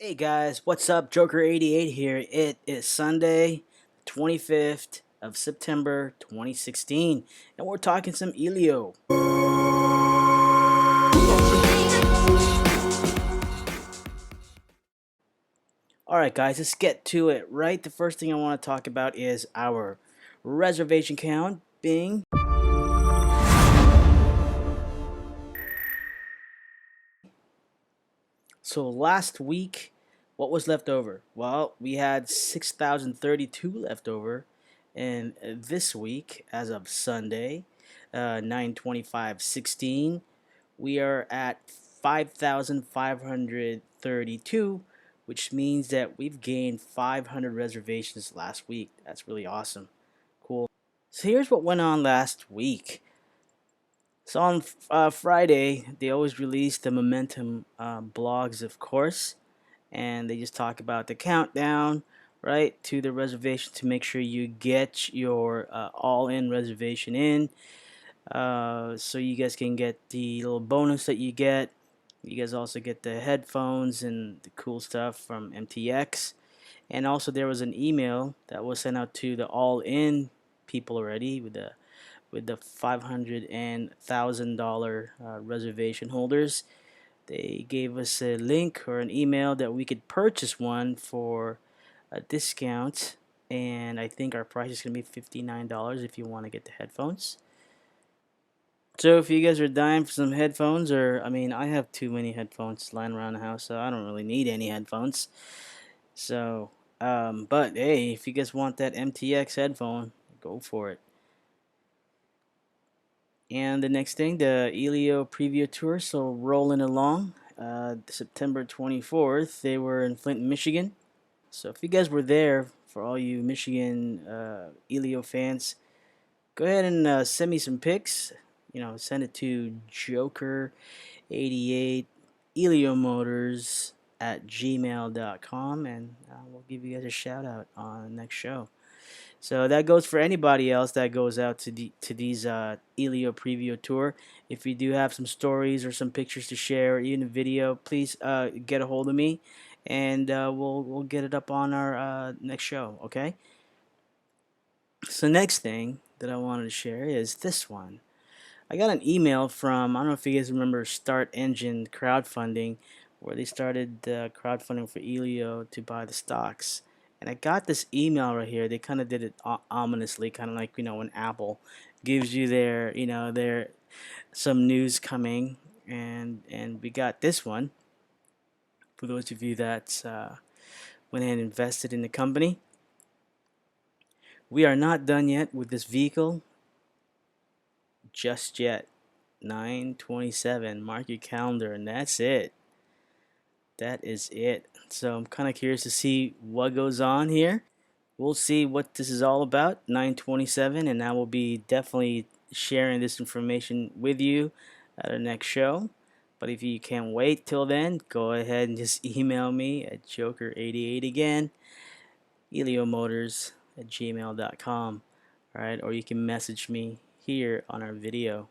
Hey guys, what's up? Joker88 here. It is Sunday, 25th of September 2016, and we're talking some Elio. Alright guys, let's get to it, right? The first thing I want to talk about is our reservation count being so last week, what was left over? Well, we had 6,032 left over, and this week, as of Sunday, 9/25/16, we are at 5,532, which means that we've gained 500 reservations last week. That's really awesome. Cool. So here's what went on last week. So on Friday, they always release the Momentum blogs, of course, and they just talk about the countdown, right, to the reservation to make sure you get your all-in reservation in. So you guys can get the little bonus that you get. You guys also get the headphones and the cool stuff from MTX. And also there was an email that was sent out to the all-in people already with the $500 and $1,000 reservation holders. They gave us a link or an email that we could purchase one for a discount, and I think our price is going to be $59 if you want to get the headphones. So if you guys are dying for some headphones, or I mean, I have too many headphones lying around the house, so I don't really need any headphones. So, but hey, if you guys want that MTX headphone, go for it. And the next thing, the Elio preview tour, so rolling along. September 24th, they were in Flint, Michigan. So if you guys were there, for all you Michigan Elio fans, go ahead and send me some pics. You know, send it to Joker88 Elio Motors at gmail.com, and we'll give you guys a shout out on the next show. So that goes for anybody else that goes out to these Elio preview tour. If you do have some stories or some pictures to share, or even a video, please get a hold of me, and we'll get it up on our next show. Okay. So next thing that I wanted to share is this one. I got an email from, I don't know if you guys remember Start Engine Crowdfunding, where they started crowdfunding for Elio to buy the stocks. And I got this email right here. They kind of did it ominously, kind of like, when Apple gives you their some news coming, and we got this one for those of you that went ahead and invested in the company. We are not done yet with this vehicle just yet. 9/27. Mark your calendar, and that's it. That is it. So I'm kind of curious to see what goes on here. We'll see what this is all about. 9/27, and I will be definitely sharing this information with you at our next show. But if you can't wait till then, go ahead and just email me at Joker88 again, eliomotors at gmail.com. Alright, or you can message me here on our video.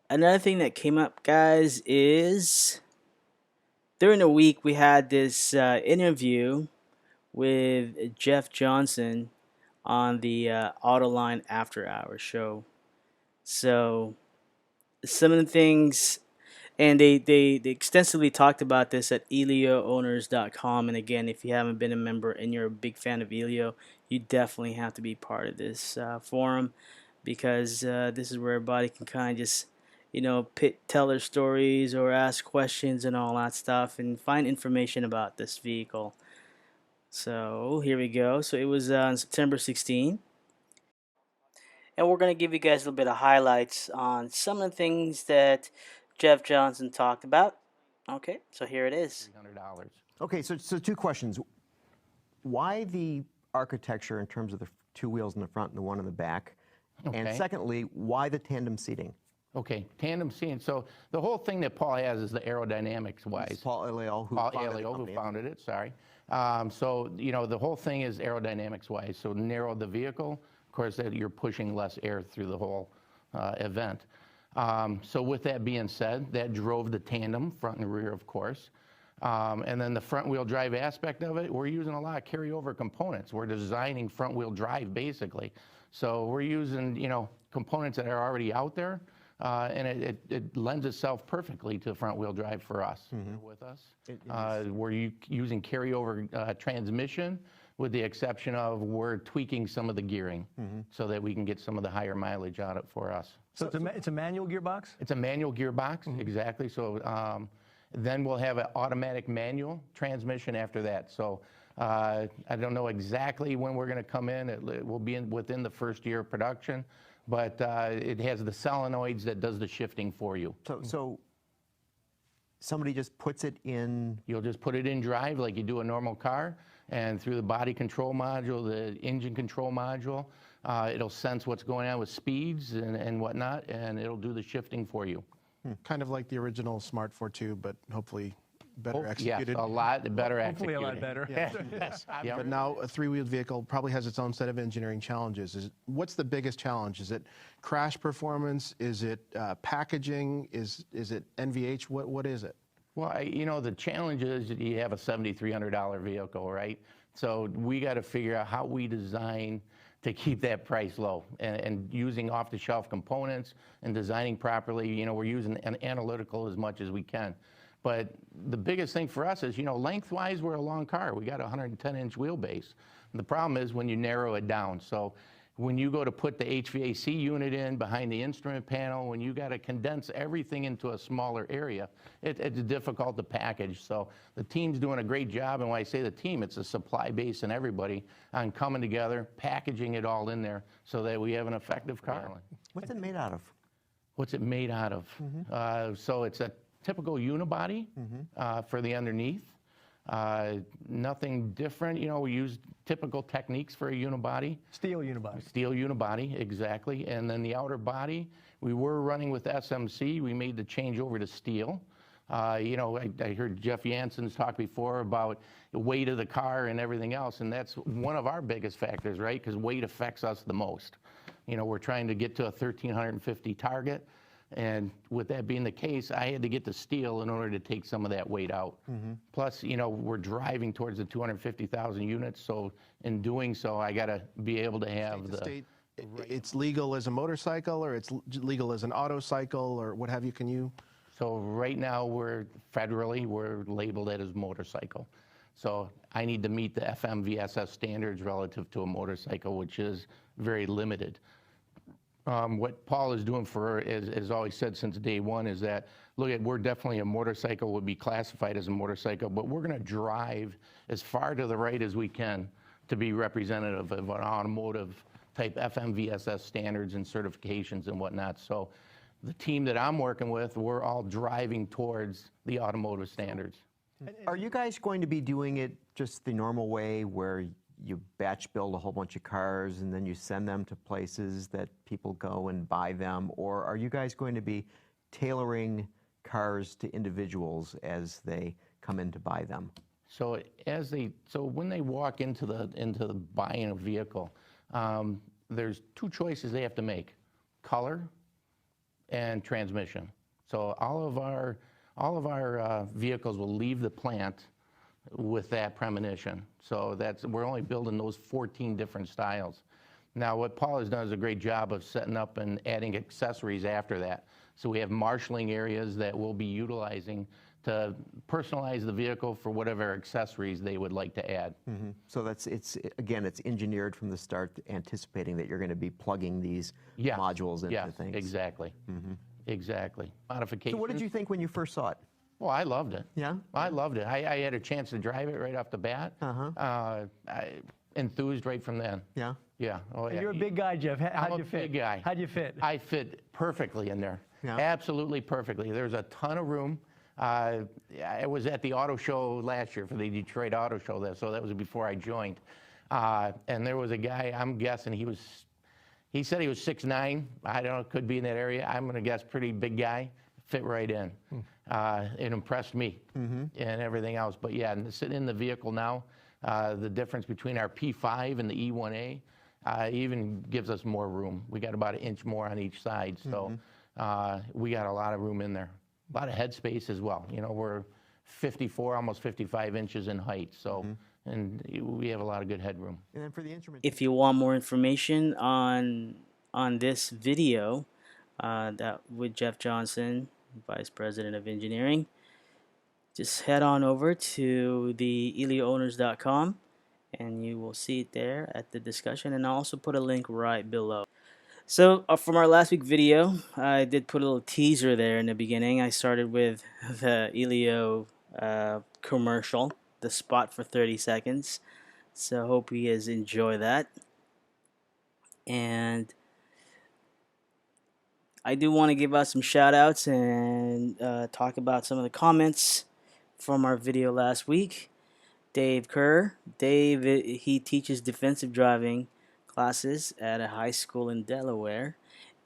Another thing that came up, guys, is during the week we had this interview with Jeff Johnson on the Autoline After Hours show. So some of the things, and they extensively talked about this at ElioOwners.com. And again, if you haven't been a member and you're a big fan of Elio, you definitely have to be part of this forum, because this is where everybody can kind of just tell their stories or ask questions and all that stuff and find information about this vehicle. So here we go. So it was on September 16th. And we're going to give you guys a little bit of highlights on some of the things that Jeff Johnson talked about. Okay, so here it is. $300. Okay, so two questions. Why the architecture in terms of the two wheels in the front and the one in the back? Okay. And secondly, why the tandem seating? Okay, tandem seating. So the whole thing that Paul has is the aerodynamics wise. Paul Elio, who founded it, sorry. So, the whole thing is aerodynamics wise. So narrow the vehicle. Of course, that you're pushing less air through the whole event. So with that being said, that drove the tandem, front and rear, of course. And then the front-wheel drive aspect of it, we're using a lot of carryover components. We're designing front-wheel drive, basically. So we're using, components that are already out there, and it lends itself perfectly to front-wheel drive for us. With us, we're using carryover transmission, with the exception of we're tweaking some of the gearing so that we can get some of the higher mileage out of it for us. So it's a manual gearbox? It's a manual gearbox, exactly. So then we'll have an automatic manual transmission after that. So I don't know exactly when we're going to come in. It will be within the first year of production, but it has the solenoids that does the shifting for you. So somebody just puts it in? You'll just put it in drive like you do a normal car, and through the body control module, the engine control module, it'll sense what's going on with speeds and whatnot, and it'll do the shifting for you. Kind of like the original Smart 4.2, but hopefully better executed. Yes, a lot better Hopefully executed. a lot better. Yes. But now a three-wheeled vehicle probably has its own set of engineering challenges. What's the biggest challenge? Is it crash performance? Is it packaging? Is it NVH? What is it? Well, the challenge is that you have a $7,300 vehicle, right? So we got to figure out how we design to keep that price low, and using off-the-shelf components and designing properly. We're using an analytical as much as we can. But the biggest thing for us is, lengthwise, we're a long car. We got a 110-inch wheelbase. And the problem is when you narrow it down. So when you go to put the HVAC unit in behind the instrument panel, when you got to condense everything into a smaller area, it's difficult to package. So the team's doing a great job, and when I say the team, it's a supply base and everybody on coming together, packaging it all in there so that we have an effective car. What's it made out of? What's it made out of? So it's a typical unibody for the underneath. Nothing different. We use typical techniques for a unibody. Steel unibody. Steel unibody, exactly. And then the outer body, we were running with SMC. We made the change over to steel. I heard Jeff Jansen's talk before about the weight of the car and everything else, and that's one of our biggest factors, right? Because weight affects us the most. We're trying to get to a 1,350 target. And with that being the case, I had to get to steel in order to take some of that weight out. Plus, we're driving towards the 250,000 units. So in doing so, I got to be able to have it's legal as a motorcycle, or it's legal as an auto cycle, or what have you? Can you? So right now, we're labeled it as motorcycle. So I need to meet the FMVSS standards relative to a motorcycle, which is very limited. What Paul is doing as always said since day one, is that, we're definitely a motorcycle, would be classified as a motorcycle, but we're going to drive as far to the right as we can to be representative of an automotive type FMVSS standards and certifications and whatnot. So the team that I'm working with, we're all driving towards the automotive standards. Are you guys going to be doing it just the normal way, where you batch build a whole bunch of cars and then you send them to places that people go and buy them? Or are you guys going to be tailoring cars to individuals as they come in to buy them? So when they walk into the buying a vehicle, there's two choices they have to make: color and transmission. So all of our vehicles will leave the plant with that premonition. So we're only building those 14 different styles. Now, what Paul has done is a great job of setting up and adding accessories after that. So we have marshaling areas that we'll be utilizing to personalize the vehicle for whatever accessories they would like to add. So it's engineered from the start, anticipating that you're going to be plugging these modules into things. Exactly. Exactly. Modifications. So what did you think when you first saw it? Well, I loved it. Yeah? I loved it. I had a chance to drive it right off the bat. I enthused right from then. Yeah? Yeah. Oh, yeah. You're a big guy, Jeff. How'd you fit? I'm a big guy. How'd you fit? I fit perfectly in there. Yeah. Absolutely perfectly. There's a ton of room. I was at the auto show last year, for the Detroit Auto Show there, so that was before I joined. And there was a guy, I'm guessing he said he was 6'9". I don't know, could be in that area. I'm going to guess pretty big guy. Fit right in. It impressed me and everything else. But yeah, sitting in the vehicle now, the difference between our P5 and the E1A even gives us more room. We got about an inch more on each side, so we got a lot of room in there. A lot of headspace as well. 54, almost 55 inches in height. So, and we have a lot of good headroom. And then for the instrument, If you want more information on this video that with Jeff Johnson, Vice President of Engineering, just head on over to the eliowners.com and you will see it there at the discussion, and I'll also put a link right below. So from our last week video, I did put a little teaser there in the beginning. I started with the Elio commercial, the spot for 30 seconds. So hope you guys enjoy that. And I do want to give out some shout outs and talk about some of the comments from our video last week. Dave Kerr. Dave, he teaches defensive driving classes at a high school in Delaware,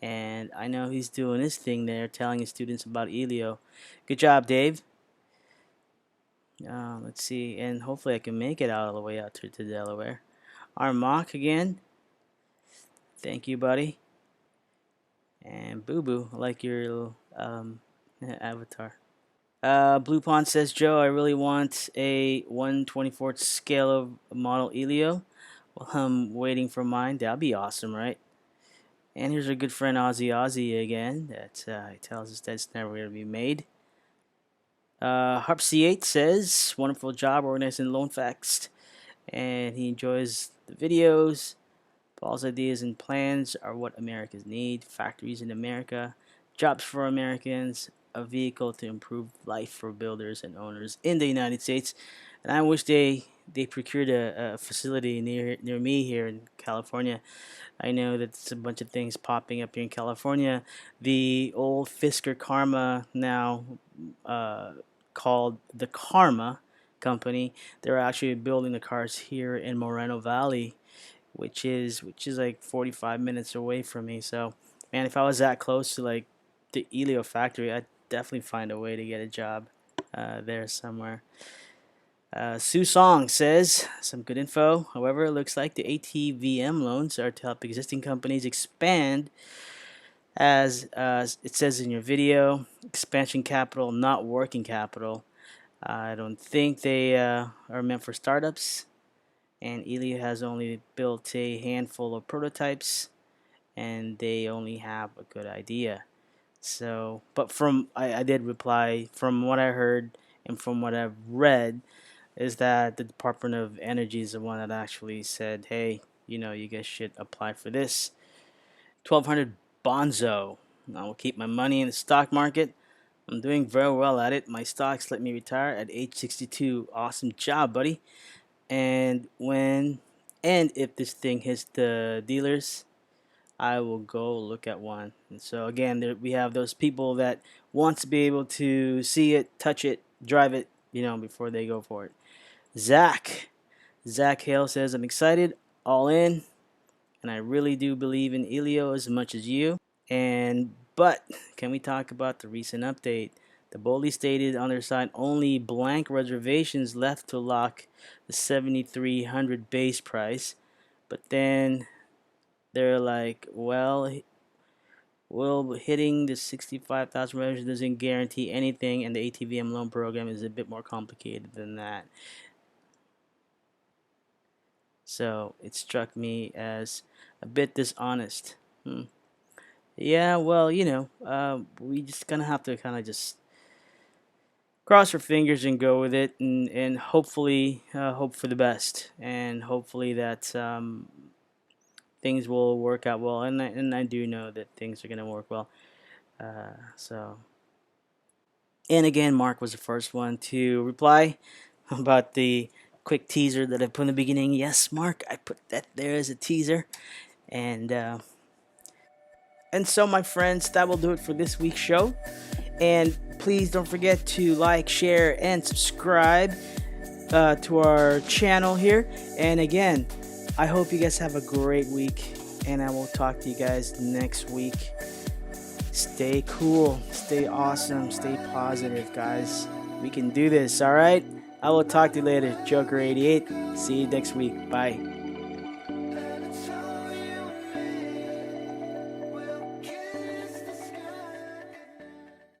and I know he's doing his thing there, telling his students about Elio. Good job, Dave. Let's see, and hopefully I can make it all the way out to Delaware. Armach again. Thank you, buddy. And Boo Boo, I like your little avatar. Blue Pond says, Joe, I really want a 1/24th scale of model Elio. Well, I'm waiting for mine. That'll be awesome, right? And here's our good friend Ozzy again. That tells us that's never going to be made. Harp C8 says, wonderful job organizing loan facts. And he enjoys the videos. Paul's ideas and plans are what Americans need. Factories in America. Jobs for Americans. A vehicle to improve life for builders and owners in the United States. And I wish they procured a facility near me here in California. I know that there's a bunch of things popping up here in California. The old Fisker Karma, now called the Karma Company, they're actually building the cars here in Moreno Valley, which is like 45 minutes away from me. So, man, if I was that close to like the Elio factory, I'd definitely find a way to get a job there somewhere. Sue Song says some good info. However, it looks like the ATVM loans are to help existing companies expand, as it says in your video. Expansion capital, not working capital. I don't think they are meant for startups. And Elio has only built a handful of prototypes, and they only have a good idea. So, but I did reply, from what I heard and from what I've read, is that the Department of Energy is the one that actually said, hey, you guys should apply for this. 1200 Bonzo. I will keep my money in the stock market. I'm doing very well at it. My stocks let me retire at age 62. Awesome job, buddy. And if this thing hits the dealers, I will go look at one. And so again, we have those people that want to be able to see it, touch it, drive it, before they go for it. Zach Hale says, I'm excited, all in, and I really do believe in Elio as much as you. But can we talk about the recent update? The boldly stated on their side, only blank reservations left to lock the $7,300 base price. But then they're like, well, hitting the 65,000 reservations doesn't guarantee anything, and the ATVM loan program is a bit more complicated than that. So it struck me as a bit dishonest. Yeah, well, we just gonna have to kind of just cross our fingers and go with it, and hopefully hope for the best, and hopefully that things will work out well, and I do know that things are going to work well. And again, Mark was the first one to reply about the quick teaser that I put in the beginning. Yes, Mark, I put that there as a teaser. And so, my friends, that will do it for this week's show. And please don't forget to like, share, and subscribe to our channel here. And again, I hope you guys have a great week, and I will talk to you guys next week. Stay cool, stay awesome, stay positive, guys. We can do this, all right? I will talk to you later. Joker88. See you next week. Bye.